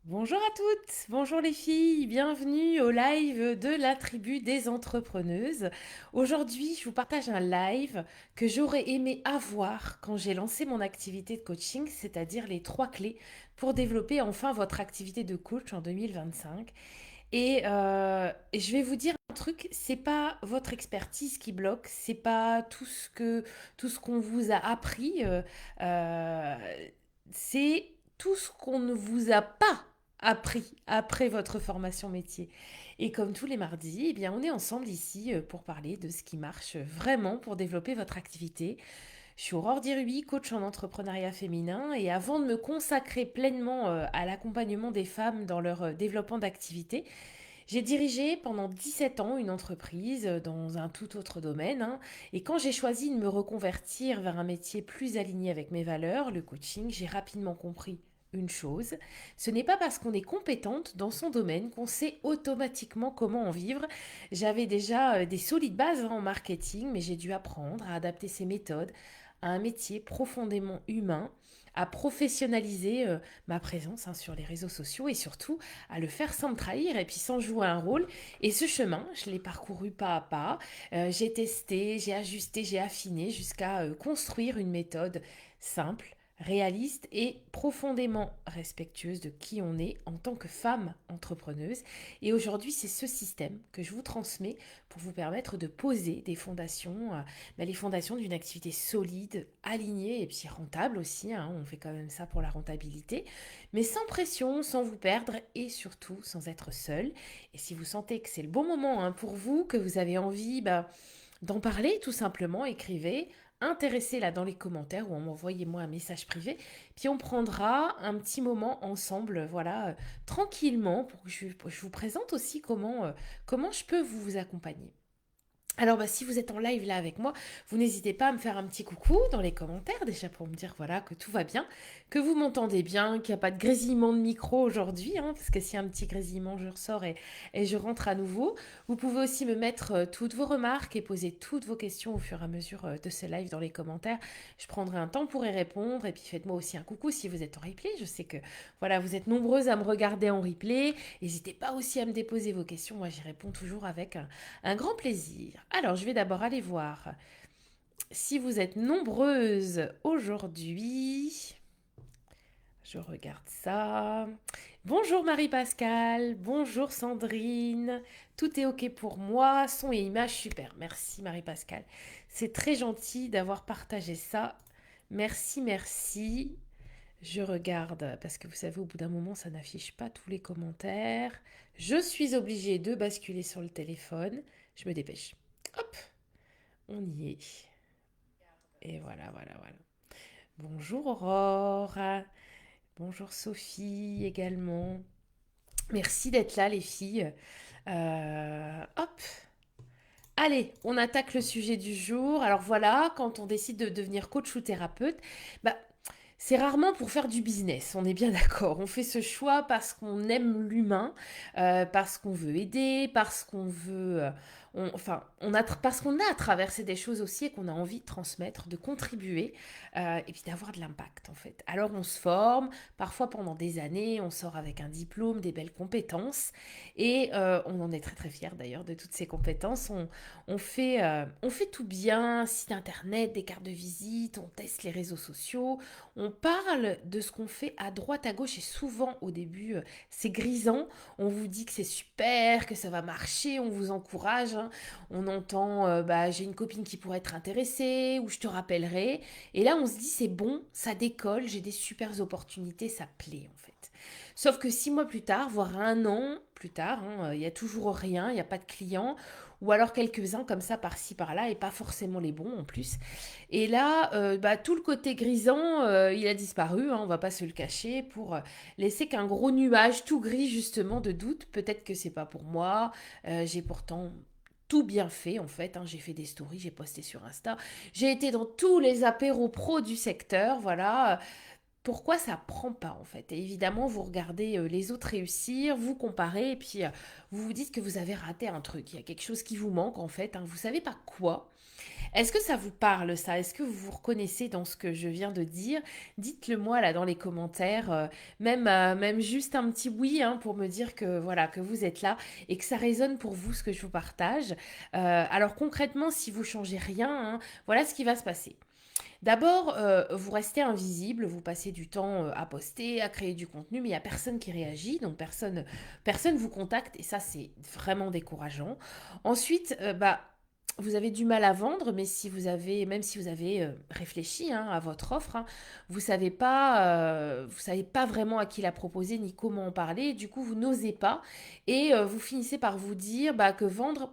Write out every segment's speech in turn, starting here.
Bonjour à toutes, bonjour les filles, bienvenue au live de la tribu des entrepreneuses. Aujourd'hui, je vous partage un live que j'aurais aimé avoir quand j'ai lancé mon activité de coaching, c'est-à-dire les trois clés pour développer enfin votre activité de coach en 2025. Et je vais vous dire un truc, c'est pas votre expertise qui bloque, c'est pas tout ce qu'on vous a appris, euh, c'est tout ce qu'on ne vous a pas appris après votre formation métier. Et comme tous les mardis, eh bien, on est ensemble ici pour parler de ce qui marche vraiment pour développer votre activité. Je suis Aurore Diruy, coach en entrepreneuriat féminin, et avant de me consacrer pleinement à l'accompagnement des femmes dans leur développement d'activité, j'ai dirigé pendant 17 ans une entreprise dans un tout autre domaine, hein. Et quand j'ai choisi de me reconvertir vers un métier plus aligné avec mes valeurs, le coaching, j'ai rapidement compris une chose, ce n'est pas parce qu'on est compétente dans son domaine qu'on sait automatiquement comment en vivre. J'avais déjà des solides bases en marketing, mais j'ai dû apprendre à adapter ces méthodes à un métier profondément humain, à professionnaliser ma présence, hein, sur les réseaux sociaux et surtout à le faire sans me trahir et puis sans jouer un rôle. Et ce chemin, je l'ai parcouru pas à pas. J'ai testé, j'ai ajusté, j'ai affiné jusqu'à construire une méthode simple, réaliste et profondément respectueuse de qui on est en tant que femme entrepreneuse. Et aujourd'hui, c'est ce système que je vous transmets pour vous permettre de poser des fondations, les fondations d'une activité solide, alignée et puis rentable aussi, hein. On fait quand même ça pour la rentabilité, mais sans pression, sans vous perdre et surtout sans être seul. Et si vous sentez que c'est le bon moment, hein, pour vous, que vous avez envie d'en parler tout simplement, écrivez, intéressez là dans les commentaires ou envoyez-moi un message privé. Puis on prendra un petit moment ensemble, voilà, tranquillement, pour que je vous présente aussi comment je peux vous accompagner. Alors si vous êtes en live là avec moi, vous n'hésitez pas à me faire un petit coucou dans les commentaires déjà pour me dire voilà que tout va bien, que vous m'entendez bien, qu'il n'y a pas de grésillement de micro aujourd'hui, hein, parce que s'il y a un petit grésillement, je ressors et je rentre à nouveau. Vous pouvez aussi me mettre toutes vos remarques et poser toutes vos questions au fur et à mesure de ce live dans les commentaires. Je prendrai un temps pour y répondre et puis faites-moi aussi un coucou si vous êtes en replay. Je sais que voilà, vous êtes nombreuses à me regarder en replay. N'hésitez pas aussi à me déposer vos questions. Moi, j'y réponds toujours avec un grand plaisir. Alors, je vais d'abord aller voir si vous êtes nombreuses aujourd'hui. Je regarde ça. Bonjour Marie-Pascale, bonjour Sandrine. Tout est OK pour moi, son et image, super. Merci Marie-Pascale. C'est très gentil d'avoir partagé ça. Merci, merci. Je regarde, parce que vous savez, au bout d'un moment, ça n'affiche pas tous les commentaires. Je suis obligée de basculer sur le téléphone. Je me dépêche. Hop, on y est. Et voilà, voilà, voilà. Bonjour Aurore. Bonjour Sophie également. Merci d'être là les filles. Hop. Allez, on attaque le sujet du jour. Alors voilà, quand on décide de devenir coach ou thérapeute, bah, c'est rarement pour faire du business, on est bien d'accord. On fait ce choix parce qu'on aime l'humain, parce qu'on veut aider, parce qu'on veut, parce qu'on a traversé des choses aussi et qu'on a envie de transmettre, de contribuer, et puis d'avoir de l'impact en fait. Alors on se forme, parfois pendant des années, on sort avec un diplôme, des belles compétences, et on en est très très fiers d'ailleurs de toutes ces compétences. On fait tout bien, site internet, des cartes de visite, on teste les réseaux sociaux. On parle de ce qu'on fait à droite, à gauche et souvent au début, c'est grisant. On vous dit que c'est super, que ça va marcher, on vous encourage, hein. On entend j'ai une copine qui pourrait être intéressée ou je te rappellerai. Et là, on se dit c'est bon, ça décolle, j'ai des super opportunités, ça plaît en fait. Sauf que 6 mois plus tard, voire un an plus tard, hein, il n'y a toujours rien, il n'y a pas de clients, ou alors quelques-uns comme ça par-ci par-là, et pas forcément les bons en plus. Et là, tout le côté grisant, il a disparu, hein, on va pas se le cacher, pour laisser qu'un gros nuage tout gris justement de doute. Peut-être que c'est pas pour moi. J'ai pourtant tout bien fait en fait, hein. J'ai fait des stories, j'ai posté sur Insta, j'ai été dans tous les apéros pro du secteur, voilà. Pourquoi ça prend pas en fait? Et évidemment, vous regardez les autres réussir, vous comparez, et puis vous vous dites que vous avez raté un truc. Il y a quelque chose qui vous manque en fait, hein. Vous savez pas quoi. Est-ce que ça vous parle ça? Est-ce que vous vous reconnaissez dans ce que je viens de dire? Dites-le moi là dans les commentaires, même juste un petit oui hein, pour me dire que voilà que vous êtes là et que ça résonne pour vous ce que je vous partage. Alors concrètement, si vous changez rien, hein, voilà ce qui va se passer. D'abord, vous restez invisible, vous passez du temps à poster, à créer du contenu, mais il n'y a personne qui réagit, donc personne vous contacte, et ça c'est vraiment décourageant. Ensuite, vous avez du mal à vendre, mais si vous avez, même si vous avez réfléchi hein, à votre offre, hein, vous savez pas vraiment à qui la proposer ni comment en parler. Du coup, vous n'osez pas et vous finissez par vous dire que vendre,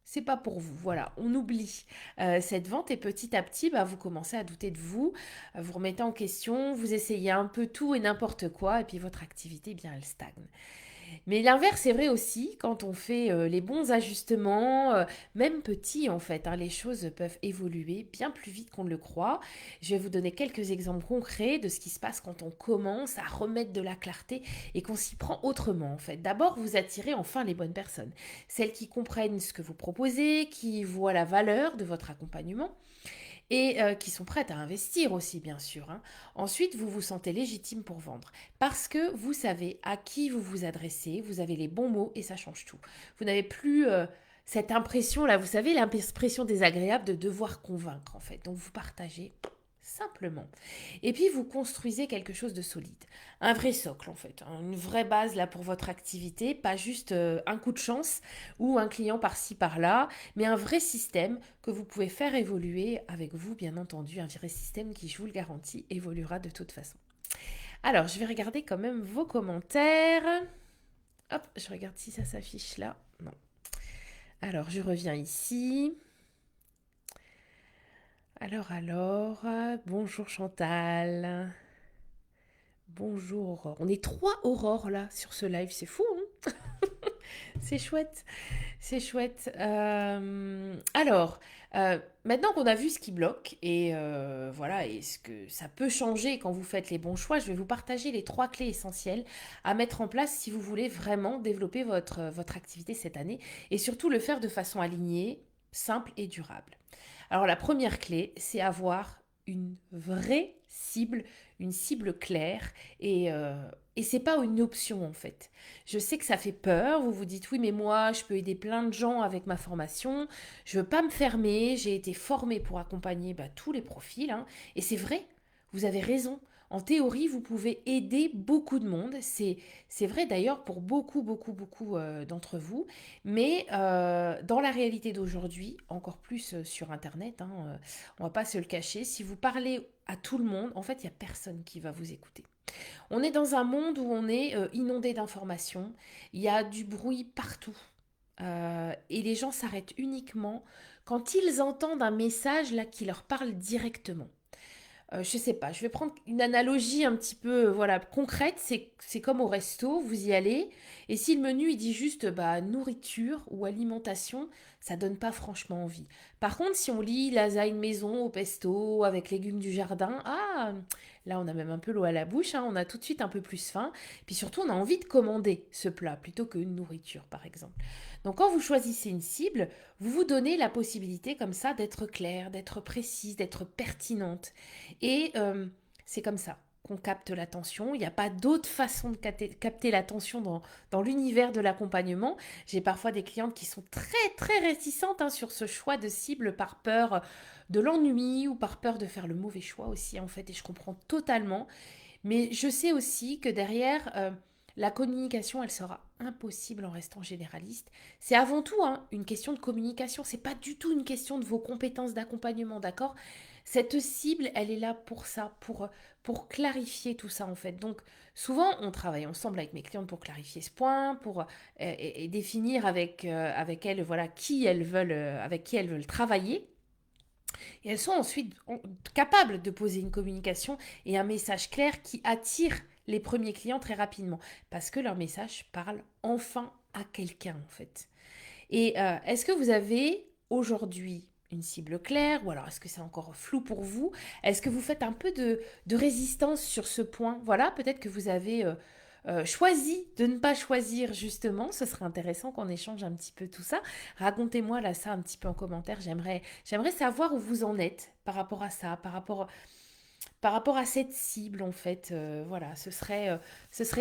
c'est pas pour vous. Voilà, on oublie cette vente et petit à petit, vous commencez à douter de vous, vous remettez en question, vous essayez un peu tout et n'importe quoi, et puis votre activité, elle stagne. Mais l'inverse est vrai aussi quand on fait les bons ajustements, même petits en fait, hein, les choses peuvent évoluer bien plus vite qu'on ne le croit. Je vais vous donner quelques exemples concrets de ce qui se passe quand on commence à remettre de la clarté et qu'on s'y prend autrement en fait. D'abord, vous attirez enfin les bonnes personnes, celles qui comprennent ce que vous proposez, qui voient la valeur de votre accompagnement et qui sont prêtes à investir aussi, bien sûr, hein. Ensuite, vous vous sentez légitime pour vendre parce que vous savez à qui vous vous adressez, vous avez les bons mots et ça change tout. Vous n'avez plus cette impression-là, vous savez, l'impression désagréable de devoir convaincre, en fait. Donc, vous partagez simplement. Et puis, vous construisez quelque chose de solide. Un vrai socle, en fait. Hein, une vraie base, là, pour votre activité. Pas juste un coup de chance ou un client par-ci, par-là, mais un vrai système que vous pouvez faire évoluer avec vous, bien entendu. Un vrai système qui, je vous le garantis, évoluera de toute façon. Alors, je vais regarder quand même vos commentaires. Hop, je regarde si ça s'affiche là. Non. Alors, je reviens ici. Bonjour Chantal. Bonjour Aurore. On est 3 Aurores là sur ce live, c'est fou, hein. C'est chouette, c'est chouette. Maintenant qu'on a vu ce qui bloque et voilà, et ce que ça peut changer quand vous faites les bons choix, je vais vous partager les 3 clés essentielles à mettre en place si vous voulez vraiment développer votre activité cette année et surtout le faire de façon alignée, simple et durable. Alors la première clé, c'est avoir une vraie cible, une cible claire et c'est pas une option en fait. Je sais que ça fait peur, vous vous dites oui mais moi je peux aider plein de gens avec ma formation, je veux pas me fermer, j'ai été formée pour accompagner tous les profils hein, et c'est vrai, vous avez raison. En théorie, vous pouvez aider beaucoup de monde. C'est vrai d'ailleurs pour beaucoup d'entre vous. Mais dans la réalité d'aujourd'hui, encore plus sur Internet, hein, on va pas se le cacher, si vous parlez à tout le monde, en fait, il n'y a personne qui va vous écouter. On est dans un monde où on est inondé d'informations, il y a du bruit partout. Et les gens s'arrêtent uniquement quand ils entendent un message là qui leur parle directement. Je sais pas, je vais prendre une analogie un petit peu voilà concrète. C'est comme au resto, vous y allez et si le menu il dit juste nourriture ou alimentation, ça donne pas franchement envie. Par contre, si on lit lasagne maison au pesto avec légumes du jardin, là on a même un peu l'eau à la bouche, hein, on a tout de suite un peu plus faim. Puis surtout, on a envie de commander ce plat plutôt qu'une nourriture par exemple. Donc quand vous choisissez une cible, vous vous donnez la possibilité comme ça d'être claire, d'être précise, d'être pertinente. Et c'est comme ça qu'on capte l'attention. Il n'y a pas d'autre façon de capter l'attention dans l'univers de l'accompagnement. J'ai parfois des clientes qui sont très réticentes hein, sur ce choix de cible par peur de l'ennui ou par peur de faire le mauvais choix aussi en fait. Et je comprends totalement. Mais je sais aussi que derrière, la communication, elle sera impossible en restant généraliste. C'est avant tout hein, une question de communication. C'est pas du tout une question de vos compétences d'accompagnement, d'accord? Cette cible, elle est là pour ça, pour clarifier tout ça en fait. Donc souvent, on travaille ensemble avec mes clientes pour clarifier ce point, pour et définir avec elles voilà qui elles veulent, avec qui elles veulent travailler. Et elles sont ensuite capables de poser une communication et un message clair qui attire les premiers clients très rapidement parce que leur message parle enfin à quelqu'un en fait. Et est-ce que vous avez aujourd'hui une cible claire ou alors est-ce que c'est encore flou pour vous? Est-ce que vous faites un peu de résistance sur ce point? Voilà, peut-être que vous avez choisi de ne pas choisir justement. Ce serait intéressant qu'on échange un petit peu tout ça. Racontez-moi là ça un petit peu en commentaire. J'aimerais savoir où vous en êtes par rapport à ça, par rapport à cette cible en fait. Voilà, ce serait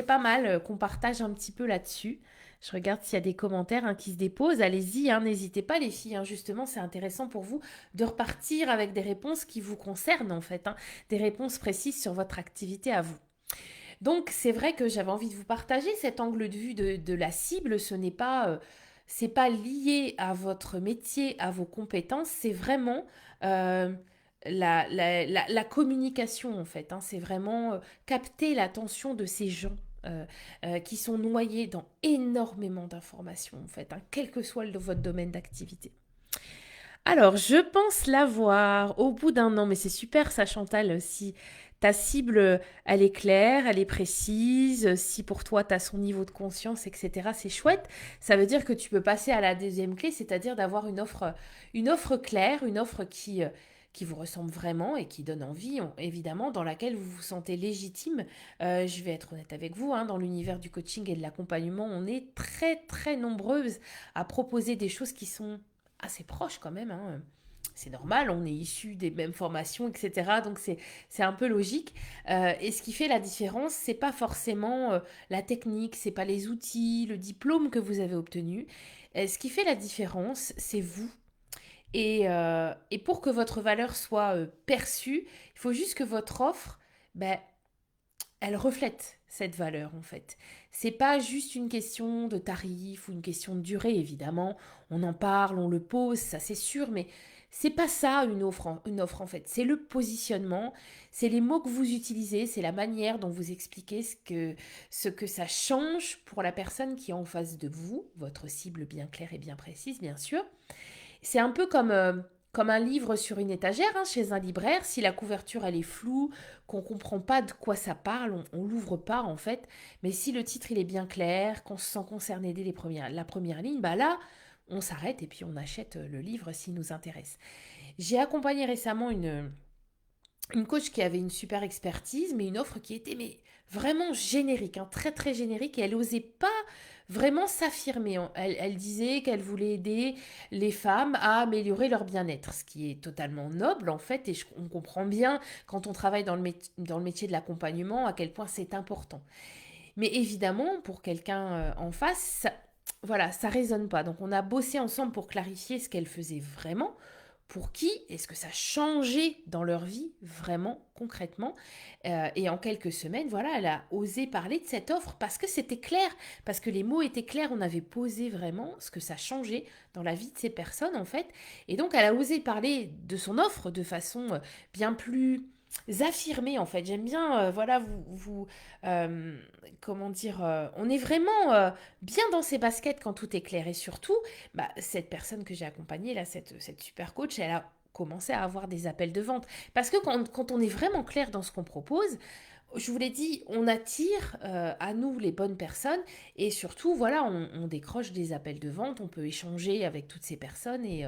pas mal qu'on partage un petit peu là-dessus. Je regarde s'il y a des commentaires hein, qui se déposent. Allez-y, hein, n'hésitez pas les filles. Hein, justement, c'est intéressant pour vous de repartir avec des réponses qui vous concernent en fait, hein, des réponses précises sur votre activité à vous. Donc c'est vrai que j'avais envie de vous partager cet angle de vue de la cible. C'est pas lié à votre métier, à vos compétences. C'est vraiment euh, la communication en fait. Hein. C'est vraiment capter l'attention de ces gens. Qui sont noyés dans énormément d'informations en fait, hein, quel que soit votre domaine d'activité. Alors, je pense l'avoir au bout d'un an, mais c'est super ça, Chantal. Si ta cible, elle est claire, elle est précise, si pour toi, tu as son niveau de conscience, etc., c'est chouette. Ça veut dire que tu peux passer à la deuxième clé, c'est-à-dire d'avoir une offre claire, une offre qui vous ressemble vraiment et qui donne envie, évidemment, dans laquelle vous vous sentez légitime. Je vais être honnête avec vous, hein, dans l'univers du coaching et de l'accompagnement, on est très, très nombreuses à proposer des choses qui sont assez proches quand même. Hein. C'est normal, on est issus des mêmes formations, etc. Donc c'est un peu logique. Et ce qui fait la différence, c'est pas forcément la technique, c'est pas les outils, le diplôme que vous avez obtenu. Ce qui fait la différence, c'est vous. Et pour que votre valeur soit perçue, il faut juste que votre offre, ben, elle reflète cette valeur en fait. C'est pas juste une question de tarif ou une question de durée évidemment. On en parle, on le pose, ça c'est sûr, mais c'est pas ça une offre en fait. C'est le positionnement, c'est les mots que vous utilisez, c'est la manière dont vous expliquez ce que ça change pour la personne qui est en face de vous, votre cible bien claire et bien précise bien sûr. C'est un peu comme un livre sur une étagère hein, chez un libraire. Si la couverture elle est floue, qu'on ne comprend pas de quoi ça parle, on l'ouvre pas en fait. Mais si le titre il est bien clair, qu'on se sent concerné dès la première ligne, bah là, on s'arrête et puis on achète le livre s'il nous intéresse. J'ai accompagné récemment une coach qui avait une super expertise, mais une offre qui était mais vraiment générique, hein, très très générique, et elle n'osait pas vraiment s'affirmer. Elle disait qu'elle voulait aider les femmes à améliorer leur bien-être, ce qui est totalement noble en fait, et on comprend bien quand on travaille dans le métier de l'accompagnement à quel point c'est important. Mais évidemment, pour quelqu'un en face, voilà, ça résonne pas. Donc on a bossé ensemble pour clarifier ce qu'elle faisait vraiment. Pour qui est-ce que ça a changé dans leur vie vraiment concrètement. Et en quelques semaines, voilà, elle a osé parler de cette offre parce que c'était clair, parce que les mots étaient clairs, on avait posé vraiment ce que ça changeait dans la vie de ces personnes en fait. Et donc elle a osé parler de son offre de façon bien plus affirmée en fait. J'aime bien, voilà, euh, comment dire, on est vraiment bien dans ses baskets quand tout est clair. Et surtout, bah, cette personne que j'ai accompagnée, là, cette super coach, elle a commencé à avoir des appels de vente. Parce que quand on est vraiment clair dans ce qu'on propose, je vous l'ai dit, on attire à nous les bonnes personnes et surtout, voilà, on décroche des appels de vente, on peut échanger avec toutes ces personnes et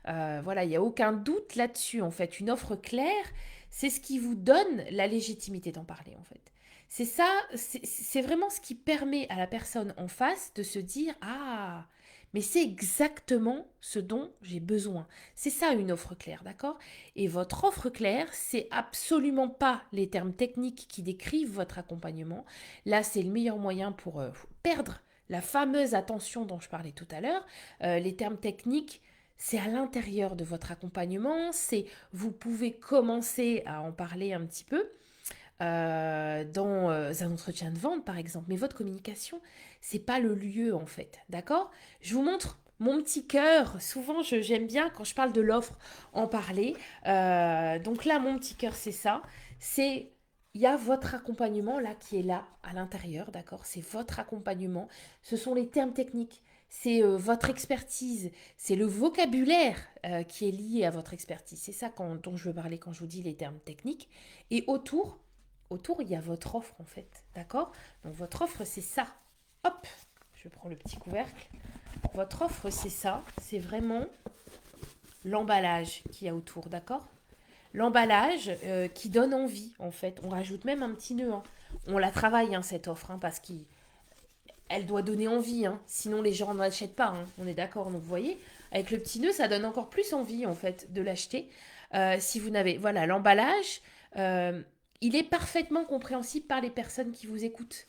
voilà, il n'y a aucun doute là-dessus. En fait, une offre claire, c'est ce qui vous donne la légitimité d'en parler, en fait. C'est ça, c'est vraiment ce qui permet à la personne en face de se dire, ah, mais c'est exactement ce dont j'ai besoin. C'est ça une offre claire, d'accord? Et votre offre claire, c'est absolument pas les termes techniques qui décrivent votre accompagnement. Là, c'est le meilleur moyen pour perdre la fameuse attention dont je parlais tout à l'heure. Les termes techniques, c'est à l'intérieur de votre accompagnement. C'est vous pouvez commencer à en parler un petit peu dans un entretien de vente, par exemple. Mais votre communication, c'est pas le lieu en fait, d'accord? Je vous montre mon petit cœur. Souvent, j'aime bien quand je parle de l'offre en parler. Donc là, mon petit cœur, c'est ça. C'est il y a votre accompagnement là qui est là à l'intérieur, d'accord? C'est votre accompagnement. Ce sont les termes techniques. C'est votre expertise, c'est le vocabulaire qui est lié à votre expertise. C'est ça dont je veux parler quand je vous dis les termes techniques. Et autour, il y a votre offre en fait. D'accord? Donc votre offre, c'est ça. Hop, je prends le petit couvercle. Votre offre, c'est ça. C'est vraiment l'emballage qu'il y a autour. D'accord? L'emballage qui donne envie en fait. On rajoute même un petit nœud. Hein. On la travaille, hein, cette offre, hein, parce qu'elle doit donner envie, hein, sinon les gens n'achètent pas, hein, on est d'accord. Donc vous voyez, avec le petit nœud, ça donne encore plus envie en fait de l'acheter. Si vous n'avez, voilà, l'emballage, euh, il est parfaitement compréhensible par les personnes qui vous écoutent.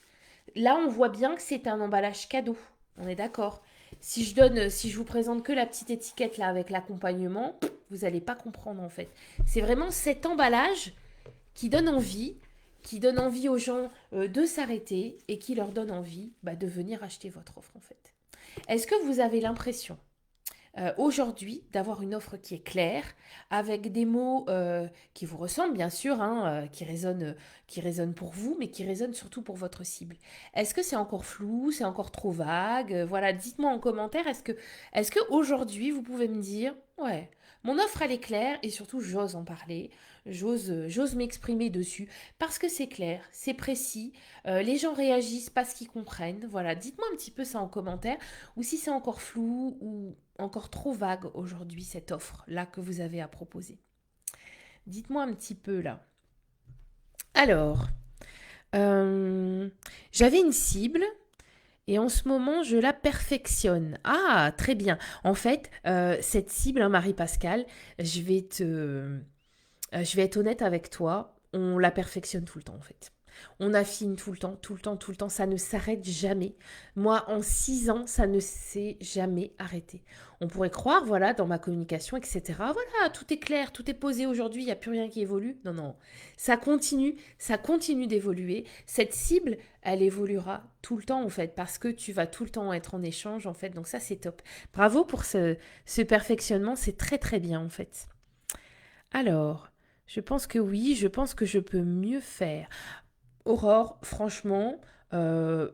Là, on voit bien que c'est un emballage cadeau. On est d'accord. Si je vous présente que la petite étiquette là avec l'accompagnement, vous n'allez pas comprendre en fait. C'est vraiment cet emballage qui donne envie aux gens de s'arrêter et qui leur donne envie de venir acheter votre offre en fait. Est-ce que vous avez l'impression aujourd'hui d'avoir une offre qui est claire, avec des mots qui vous ressemblent bien sûr, hein, qui résonnent pour vous, mais qui résonnent surtout pour votre cible. Est-ce que c'est encore flou, c'est encore trop vague? Voilà, dites-moi en commentaire, est-ce que aujourd'hui vous pouvez me dire, ouais, mon offre elle est claire et surtout j'ose en parler, j'ose m'exprimer dessus parce que c'est clair, c'est précis, les gens réagissent parce qu'ils comprennent. Voilà, dites-moi un petit peu ça en commentaire ou si c'est encore flou ou encore trop vague aujourd'hui cette offre-là que vous avez à proposer. Dites-moi un petit peu là. Alors, euh, j'avais une cible et en ce moment je la perfectionne. Ah, très bien. En fait, cette cible, hein, Marie-Pascale, je vais être honnête avec toi, on la perfectionne tout le temps en fait. On affine tout le temps, tout le temps, tout le temps. Ça ne s'arrête jamais. Moi, en 6 ans, ça ne s'est jamais arrêté. On pourrait croire, voilà, dans ma communication, etc. Voilà, tout est clair, tout est posé aujourd'hui, il n'y a plus rien qui évolue. Non, non. Ça continue d'évoluer. Cette cible, elle évoluera tout le temps, en fait, parce que tu vas tout le temps être en échange, en fait. Donc ça, c'est top. Bravo pour ce perfectionnement, c'est très, très bien, en fait. Alors, je pense que oui, je pense que je peux mieux faire. Aurore, franchement, euh,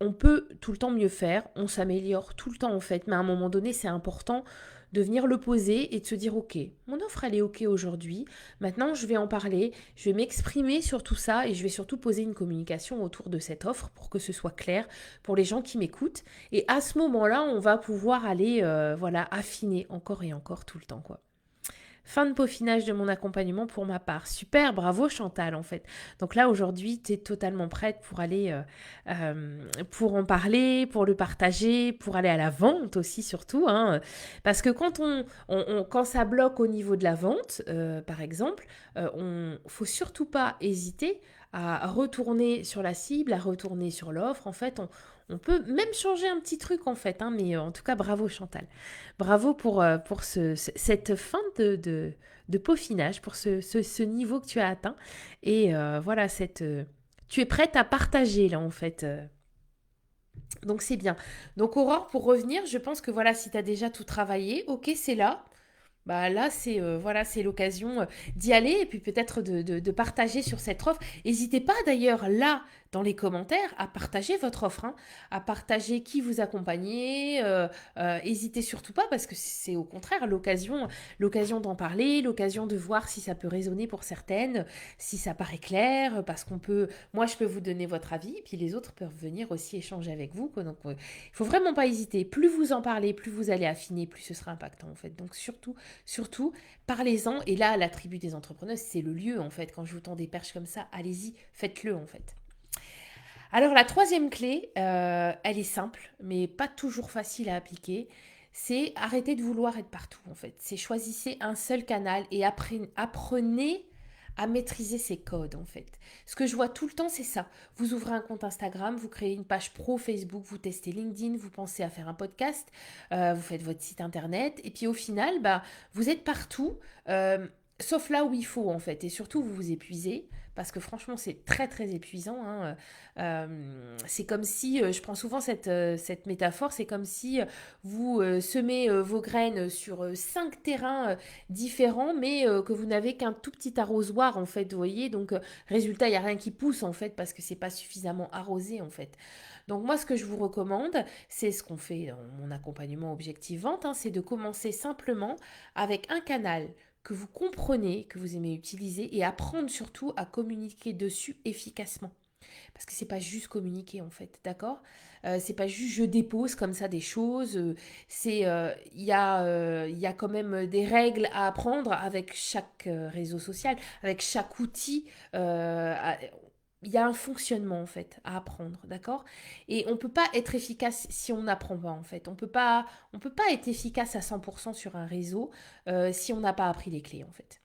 on peut tout le temps mieux faire, on s'améliore tout le temps en fait, mais à un moment donné, c'est important de venir le poser et de se dire ok, mon offre elle est ok aujourd'hui, maintenant je vais en parler, je vais m'exprimer sur tout ça et je vais surtout poser une communication autour de cette offre pour que ce soit clair pour les gens qui m'écoutent et à ce moment-là, on va pouvoir aller voilà, affiner encore et encore tout le temps quoi. Fin de peaufinage de mon accompagnement pour ma part. Super, bravo Chantal en fait. Donc là aujourd'hui, tu es totalement prête pour aller, pour en parler, pour le partager, pour aller à la vente aussi surtout. Hein. Parce que quand ça bloque au niveau de la vente, par exemple, on faut surtout pas hésiter à retourner sur la cible, à retourner sur l'offre. En fait, on peut même changer un petit truc en fait. Hein, mais en tout cas, bravo Chantal. Bravo pour cette fin de peaufinage, pour ce niveau que tu as atteint. Et voilà, tu es prête à partager là en fait. Donc c'est bien. Donc Aurore, pour revenir, je pense que voilà, si tu as déjà tout travaillé, ok, c'est là. Bah là, c'est voilà, c'est l'occasion d'y aller et puis peut-être de partager sur cette offre. N'hésitez pas d'ailleurs là dans les commentaires à partager votre offre, hein, à partager qui vous accompagnez. N'hésitez surtout pas parce que c'est au contraire l'occasion d'en parler, l'occasion de voir si ça peut résonner pour certaines, si ça paraît clair, parce moi je peux vous donner votre avis, puis les autres peuvent venir aussi échanger avec vous. Quoi. Donc il faut vraiment pas hésiter. Plus vous en parlez, plus vous allez affiner, plus ce sera impactant en fait. Donc surtout, parlez-en. Et là, la tribu des entrepreneurs, c'est le lieu en fait. Quand je vous tends des perches comme ça, allez-y, faites-le en fait. Alors la troisième clé, elle est simple, mais pas toujours facile à appliquer. C'est arrêter de vouloir être partout en fait. C'est choisissez un seul canal et apprenez à maîtriser ses codes en fait. Ce que je vois tout le temps, c'est ça. Vous ouvrez un compte Instagram, vous créez une page pro Facebook, vous testez LinkedIn, vous pensez à faire un podcast, vous faites votre site internet, et puis au final, vous êtes partout, sauf là où il faut en fait. Et surtout, vous vous épuisez parce que franchement, c'est très très épuisant. Hein. C'est comme si, je prends souvent cette métaphore, c'est comme si vous semez vos graines sur 5 terrains différents, mais que vous n'avez qu'un tout petit arrosoir en fait, vous voyez. Donc, résultat, il n'y a rien qui pousse en fait parce que c'est pas suffisamment arrosé en fait. Donc moi, ce que je vous recommande, c'est ce qu'on fait dans mon accompagnement Objectif Vente, hein, c'est de commencer simplement avec un canal que vous comprenez, que vous aimez utiliser et apprendre surtout à communiquer dessus efficacement. Parce que c'est pas juste communiquer en fait, d'accord. C'est pas juste je dépose comme ça des choses. Il y a quand même des règles à apprendre avec chaque réseau social, avec chaque outil. il y a un fonctionnement en fait à apprendre, d'accord? Et on peut pas être efficace si on n'apprend pas en fait. On peut pas être efficace à 100% sur un réseau si on n'a pas appris les clés en fait.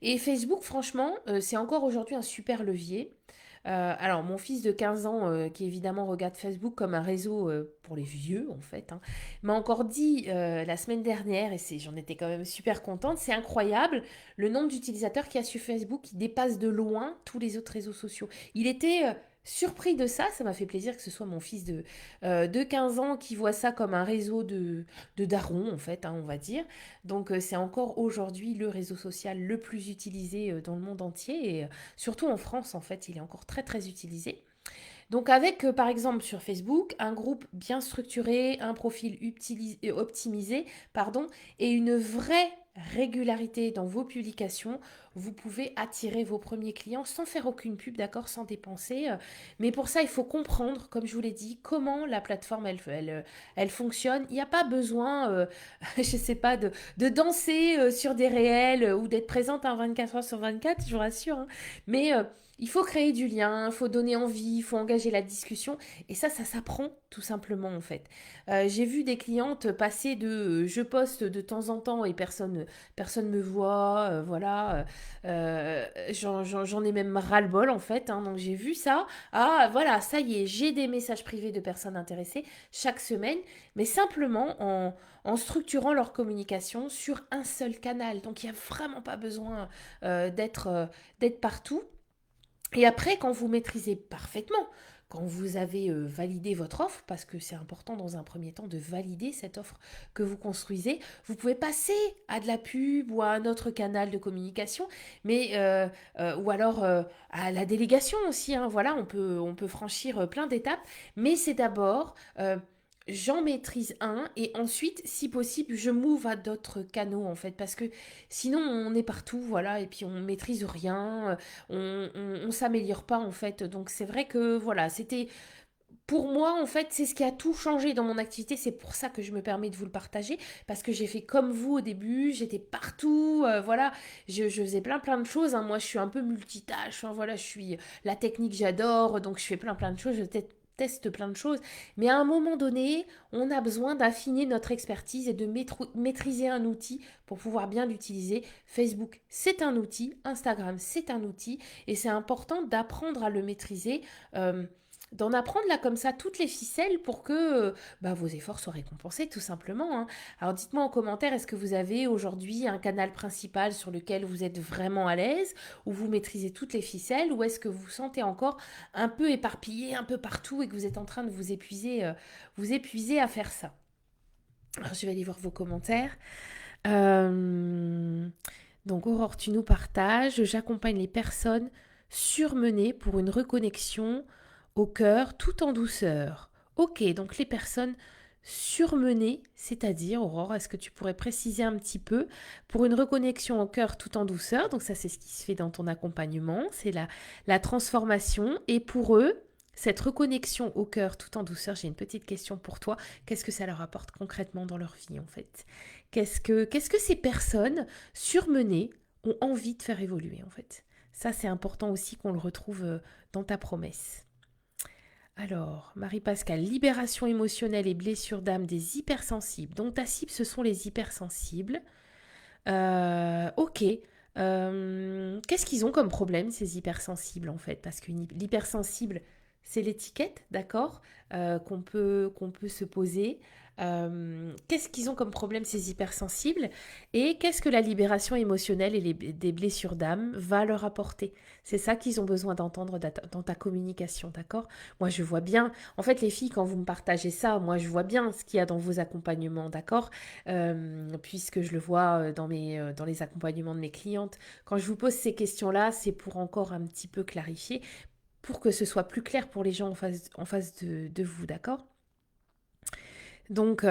Et Facebook, franchement, c'est encore aujourd'hui un super levier. Alors, mon fils de 15 ans, qui évidemment regarde Facebook comme un réseau pour les vieux, en fait, hein, m'a encore dit la semaine dernière, et j'en étais quand même super contente, c'est incroyable le nombre d'utilisateurs qui a sur Facebook qui dépasse de loin tous les autres réseaux sociaux. Il était surpris de ça m'a fait plaisir que ce soit mon fils de 15 ans qui voit ça comme un réseau de darons, en fait, hein, on va dire. Donc, c'est encore aujourd'hui le réseau social le plus utilisé dans le monde entier, et surtout en France, en fait, il est encore très très utilisé. Donc avec, par exemple, sur Facebook, un groupe bien structuré, un profil optimisé, pardon, et une vraie régularité dans vos publications, vous pouvez attirer vos premiers clients sans faire aucune pub, d'accord, sans dépenser. Mais pour ça, il faut comprendre, comme je vous l'ai dit, comment la plateforme, elle fonctionne. Il n'y a pas besoin, je ne sais pas, de danser sur des réels ou d'être présente un 24 heures sur 24, je vous rassure, hein. Mais il faut créer du lien, il faut donner envie, il faut engager la discussion. Et ça s'apprend tout simplement en fait. J'ai vu des clientes passer de je poste de temps en temps et personne me voit, voilà. J'en ai même ras-le-bol en fait, hein. Donc j'ai vu ça. Ah voilà, ça y est, j'ai des messages privés de personnes intéressées chaque semaine, mais simplement en structurant leur communication sur un seul canal. Donc il n'y a vraiment pas besoin d'être partout. Et après, quand vous maîtrisez parfaitement, quand vous avez validé votre offre, parce que c'est important dans un premier temps de valider cette offre que vous construisez, vous pouvez passer à de la pub ou à un autre canal de communication, mais ou alors à la délégation aussi, hein. Voilà, on peut franchir plein d'étapes, mais c'est d'abord j'en maîtrise un et ensuite, si possible, je m'ouvre à d'autres canaux en fait, parce que sinon on est partout, voilà, et puis on maîtrise rien, on s'améliore pas en fait. Donc c'est vrai que voilà, c'était pour moi en fait, c'est ce qui a tout changé dans mon activité. C'est pour ça que je me permets de vous le partager parce que j'ai fait comme vous au début, j'étais partout, voilà, je faisais plein de choses, hein. Moi, je suis un peu multitâche, hein, voilà, je suis la technique, j'adore, donc je fais plein de choses, teste plein de choses. Mais à un moment donné, on a besoin d'affiner notre expertise et de maîtriser un outil pour pouvoir bien l'utiliser. Facebook, c'est un outil, Instagram, c'est un outil, et c'est important d'apprendre à le maîtriser. D'en apprendre là comme ça toutes les ficelles pour que bah, vos efforts soient récompensés tout simplement, hein. Alors dites-moi en commentaire, est-ce que vous avez aujourd'hui un canal principal sur lequel vous êtes vraiment à l'aise, où vous maîtrisez toutes les ficelles, ou est-ce que vous vous sentez encore un peu éparpillé, un peu partout et que vous êtes en train de vous épuiser à faire ça? Alors je vais aller voir vos commentaires. Euh, Donc Aurore, tu nous partages, j'accompagne les personnes surmenées pour une reconnexion au cœur tout en douceur. Ok, donc les personnes surmenées, c'est-à-dire, Aurore, est-ce que tu pourrais préciser un petit peu pour une reconnexion au cœur tout en douceur? Donc ça, c'est ce qui se fait dans ton accompagnement, c'est la transformation. Et pour eux, cette reconnexion au cœur tout en douceur, j'ai une petite question pour toi. Qu'est-ce que ça leur apporte concrètement dans leur vie en fait? Qu'est-ce que ces personnes surmenées ont envie de faire évoluer en fait? Ça, c'est important aussi qu'on le retrouve dans ta promesse. Alors, Marie-Pascale, libération émotionnelle et blessure d'âme des hypersensibles. Donc ta cible, ce sont les hypersensibles. Ok. Qu'est-ce qu'ils ont comme problème, ces hypersensibles, en fait? Parce que l'hypersensible, c'est l'étiquette, d'accord, qu'on peut se poser. Qu'est-ce qu'ils ont comme problème, ces hypersensibles? Et qu'est-ce que la libération émotionnelle et des blessures d'âme va leur apporter? C'est ça qu'ils ont besoin d'entendre dans ta communication, d'accord? Moi, je vois bien, en fait, les filles, quand vous me partagez ça, moi, je vois bien ce qu'il y a dans vos accompagnements, d'accord? Puisque je le vois dans les accompagnements de mes clientes. Quand je vous pose ces questions-là, c'est pour encore un petit peu clarifier, pour que ce soit plus clair pour les gens en face de vous, d'accord? Donc,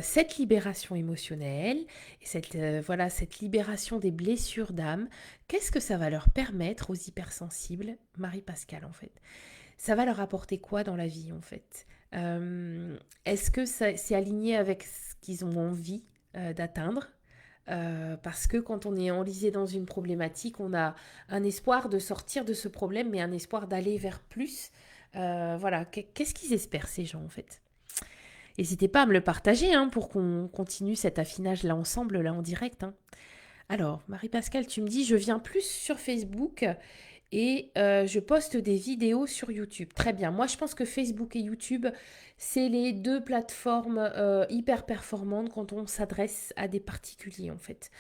cette libération émotionnelle, et voilà, cette libération des blessures d'âme, qu'est-ce que ça va leur permettre aux hypersensibles, Marie-Pascale, en fait? Ça va leur apporter quoi dans la vie, en fait? Est-ce que c'est aligné avec ce qu'ils ont envie d'atteindre? Parce que quand on est enlisé dans une problématique, on a un espoir de sortir de ce problème, mais un espoir d'aller vers plus. Voilà, qu'est-ce qu'ils espèrent ces gens en fait? N'hésitez pas à me le partager hein, pour qu'on continue cet affinage là ensemble, là en direct. Hein. Alors, Marie-Pascale, tu me dis, je viens plus sur Facebook et je poste des vidéos sur YouTube. Très bien. Moi, je pense que Facebook et YouTube, c'est les deux plateformes hyper performantes quand on s'adresse à des particuliers, en fait.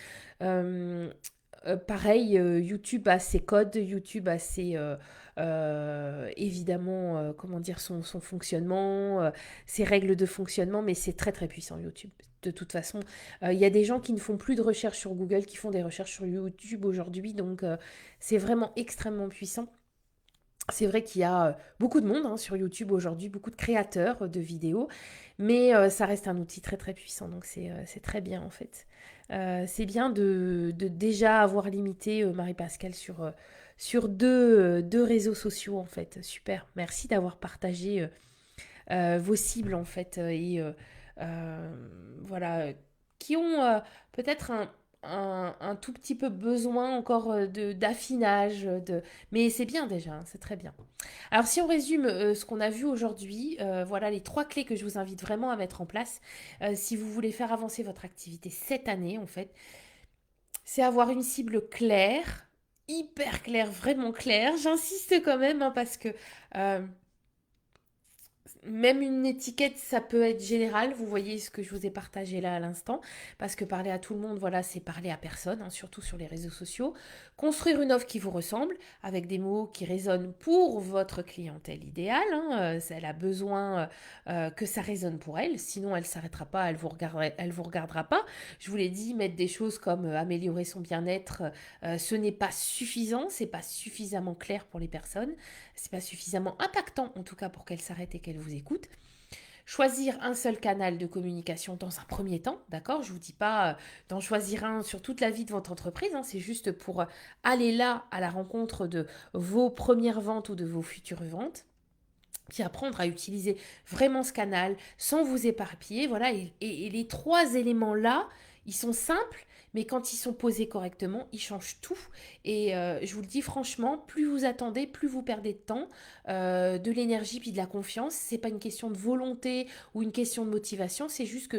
Euh, pareil, YouTube a ses codes, YouTube a ses, évidemment, comment dire, son fonctionnement, ses règles de fonctionnement, mais c'est très très puissant YouTube. De toute façon, il y a des gens qui ne font plus de recherche sur Google, qui font des recherches sur YouTube aujourd'hui, donc c'est vraiment extrêmement puissant. C'est vrai qu'il y a beaucoup de monde hein, sur YouTube aujourd'hui, beaucoup de créateurs de vidéos, mais ça reste un outil très très puissant, donc c'est très bien en fait. C'est bien de déjà avoir limité Marie-Pascale sur deux réseaux sociaux en fait. Super, merci d'avoir partagé vos cibles en fait et voilà, qui ont peut-être un tout petit peu besoin encore d'affinage, mais c'est bien déjà, hein, c'est très bien. Alors si on résume ce qu'on a vu aujourd'hui, voilà les trois clés que je vous invite vraiment à mettre en place si vous voulez faire avancer votre activité cette année en fait, c'est avoir une cible claire, hyper claire, vraiment claire. J'insiste quand même hein, parce que euh, même une étiquette, ça peut être général. Vous voyez ce que je vous ai partagé là à l'instant. Parce que parler à tout le monde, voilà, c'est parler à personne, hein, surtout sur les réseaux sociaux. Construire une offre qui vous ressemble, avec des mots qui résonnent pour votre clientèle idéale. Hein. Elle a besoin que ça résonne pour elle. Sinon, elle ne s'arrêtera pas, elle vous regardera pas. Je vous l'ai dit, mettre des choses comme améliorer son bien-être, ce n'est pas suffisant. C'est pas suffisamment clair pour les personnes. C'est pas suffisamment impactant, en tout cas, pour qu'elle s'arrête et qu'elle vous écoute. Choisir un seul canal de communication dans un premier temps, d'accord? Je ne vous dis pas d'en choisir un sur toute la vie de votre entreprise, hein, c'est juste pour aller là à la rencontre de vos premières ventes ou de vos futures ventes. Puis apprendre à utiliser vraiment ce canal sans vous éparpiller. Voilà, et les trois éléments-là, ils sont simples, mais quand ils sont posés correctement, ils changent tout. Et je vous le dis franchement, plus vous attendez, plus vous perdez de temps, de l'énergie puis de la confiance. C'est pas une question de volonté ou une question de motivation, c'est juste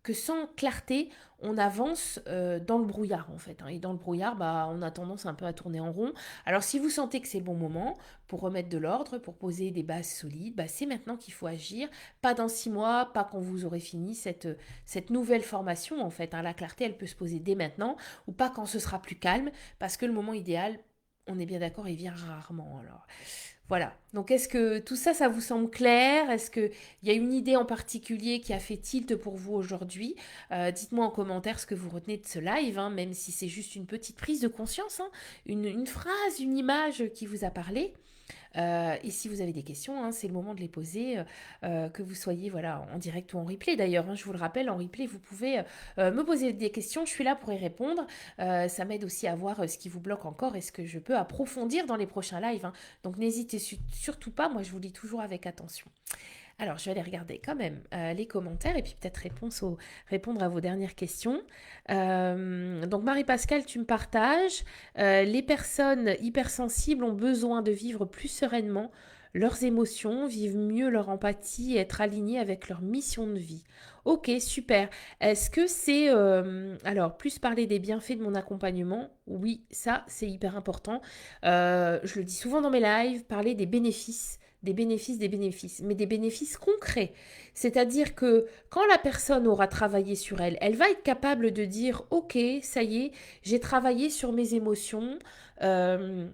que sans clarté, on avance dans le brouillard en fait. Hein. Et dans le brouillard, bah, on a tendance un peu à tourner en rond. Alors si vous sentez que c'est le bon moment pour remettre de l'ordre, pour poser des bases solides, bah, c'est maintenant qu'il faut agir. Pas dans 6 mois, pas quand vous aurez fini cette nouvelle formation en fait. Hein. La clarté, elle peut se poser dès maintenant ou pas quand ce sera plus calme parce que le moment idéal, on est bien d'accord, il vient rarement. Alors voilà. Donc, est-ce que tout ça, ça vous semble clair? Est-ce qu'il y a une idée en particulier qui a fait tilt pour vous aujourd'hui? Dites-moi en commentaire ce que vous retenez de ce live, hein, même si c'est juste une petite prise de conscience, hein, une phrase, une image qui vous a parlé. Et si vous avez des questions, hein, c'est le moment de les poser, que vous soyez voilà, en direct ou en replay d'ailleurs. Hein, je vous le rappelle, en replay, vous pouvez me poser des questions, je suis là pour y répondre. Ça m'aide aussi à voir ce qui vous bloque encore et ce que je peux approfondir dans les prochains lives. Hein. Donc n'hésitez surtout pas, moi je vous lis toujours avec attention. Alors, je vais aller regarder quand même les commentaires et puis peut-être répondre à vos dernières questions. Donc, Marie-Pascale, tu me partages. Les personnes hypersensibles ont besoin de vivre plus sereinement leurs émotions, vivre mieux leur empathie et être alignées avec leur mission de vie. Ok, super. Est-ce que c'est... alors, plus parler des bienfaits de mon accompagnement? Oui, ça, c'est hyper important. Je le dis souvent dans mes lives, parler des bénéfices, mais des bénéfices concrets. C'est-à-dire que quand la personne aura travaillé sur elle, elle va être capable de dire, ok, ça y est, j'ai travaillé sur mes émotions, euh,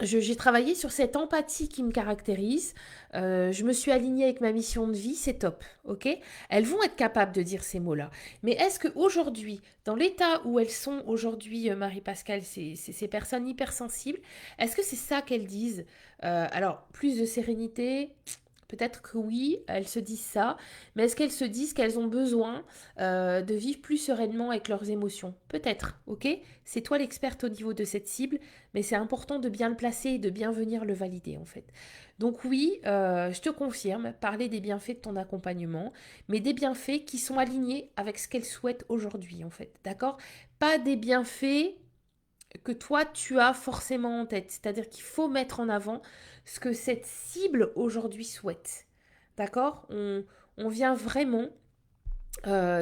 j'ai travaillé sur cette empathie qui me caractérise, je me suis alignée avec ma mission de vie, c'est top, ok? Elles vont être capables de dire ces mots-là. Mais est-ce qu'aujourd'hui, dans l'état où elles sont aujourd'hui, Marie-Pascale, ces personnes hypersensibles, est-ce que c'est ça qu'elles disent? Alors, plus de sérénité, peut-être que oui, elles se disent ça, mais est-ce qu'elles se disent qu'elles ont besoin de vivre plus sereinement avec leurs émotions? Peut-être, ok? C'est toi l'experte au niveau de cette cible, mais c'est important de bien le placer et de bien venir le valider en fait. Donc oui, je te confirme, parler des bienfaits de ton accompagnement, mais des bienfaits qui sont alignés avec ce qu'elle souhaite aujourd'hui, en fait. D'accord? Pas des bienfaits que toi, tu as forcément en tête. C'est-à-dire qu'il faut mettre en avant ce que cette cible aujourd'hui souhaite. D'accord? On vient vraiment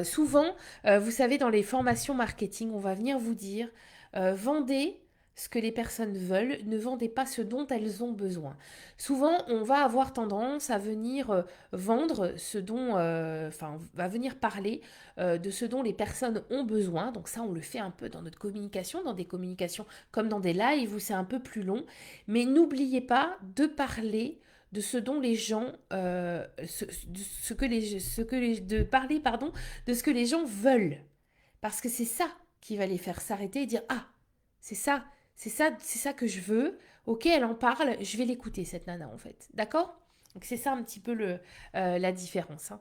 souvent, vous savez, dans les formations marketing, on va venir vous dire, vendez ce que les personnes veulent, ne vendez pas ce dont elles ont besoin. Souvent, on va avoir tendance à venir vendre ce dont, enfin, va venir parler de ce dont les personnes ont besoin. Donc ça, on le fait un peu dans notre communication, dans des communications comme dans des lives où c'est un peu plus long. Mais n'oubliez pas de parler de ce dont les gens, de parler, pardon, de ce que les gens veulent. Parce que c'est ça qui va les faire s'arrêter et dire, ah, c'est ça, c'est ça que je veux. Ok, elle en parle, je vais l'écouter, cette nana, en fait. D'accord? Donc c'est ça un petit peu la différence, hein.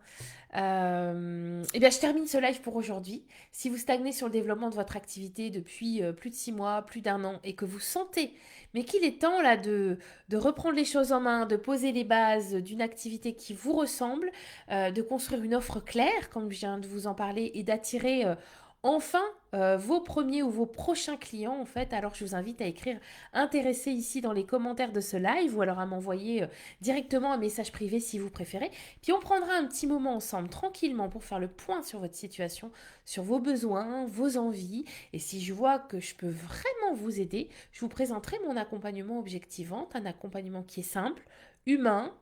Eh bien, je termine ce live pour aujourd'hui. Si vous stagnez sur le développement de votre activité depuis plus de 6 mois, plus d'1 an, et que vous sentez, mais qu'il est temps là de reprendre les choses en main, de poser les bases d'une activité qui vous ressemble, de construire une offre claire, comme je viens de vous en parler, et d'attirer enfin vos premiers ou vos prochains clients, en fait, alors je vous invite à écrire intéressé ici dans les commentaires de ce live ou alors à m'envoyer directement un message privé si vous préférez. Puis on prendra un petit moment ensemble tranquillement pour faire le point sur votre situation, sur vos besoins, vos envies. Et si je vois que je peux vraiment vous aider, je vous présenterai mon accompagnement Objectivante, un accompagnement qui est simple, humain,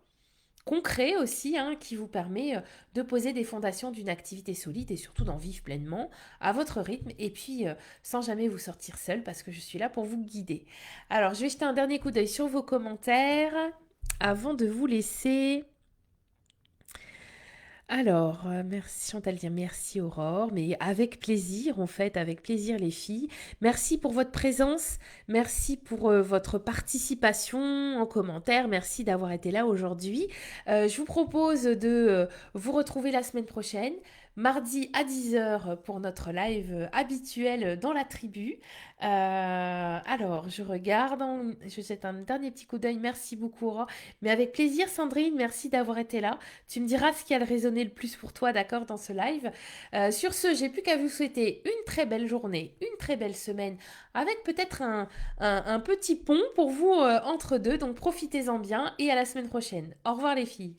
concret aussi, hein, qui vous permet de poser des fondations d'une activité solide et surtout d'en vivre pleinement à votre rythme et puis sans jamais vous sortir seul parce que je suis là pour vous guider. Alors, je vais jeter un dernier coup d'œil sur vos commentaires avant de vous laisser. Alors, merci Chantal, dit merci Aurore, mais avec plaisir en fait, avec plaisir les filles. Merci pour votre présence, merci pour votre participation en commentaire, merci d'avoir été là aujourd'hui. Je vous propose de vous retrouver la semaine prochaine, mardi à 10 h pour notre live habituel dans la tribu. Alors, je regarde, je jette un dernier petit coup d'œil, merci beaucoup Aurore, mais avec plaisir Sandrine, merci d'avoir été là. Tu me diras ce qui a résonné le plus pour toi, d'accord, dans ce live. Sur ce, j'ai plus qu'à vous souhaiter une très belle journée, une très belle semaine, avec peut-être un petit pont pour vous entre deux. Donc profitez-en bien et à la semaine prochaine. Au revoir les filles.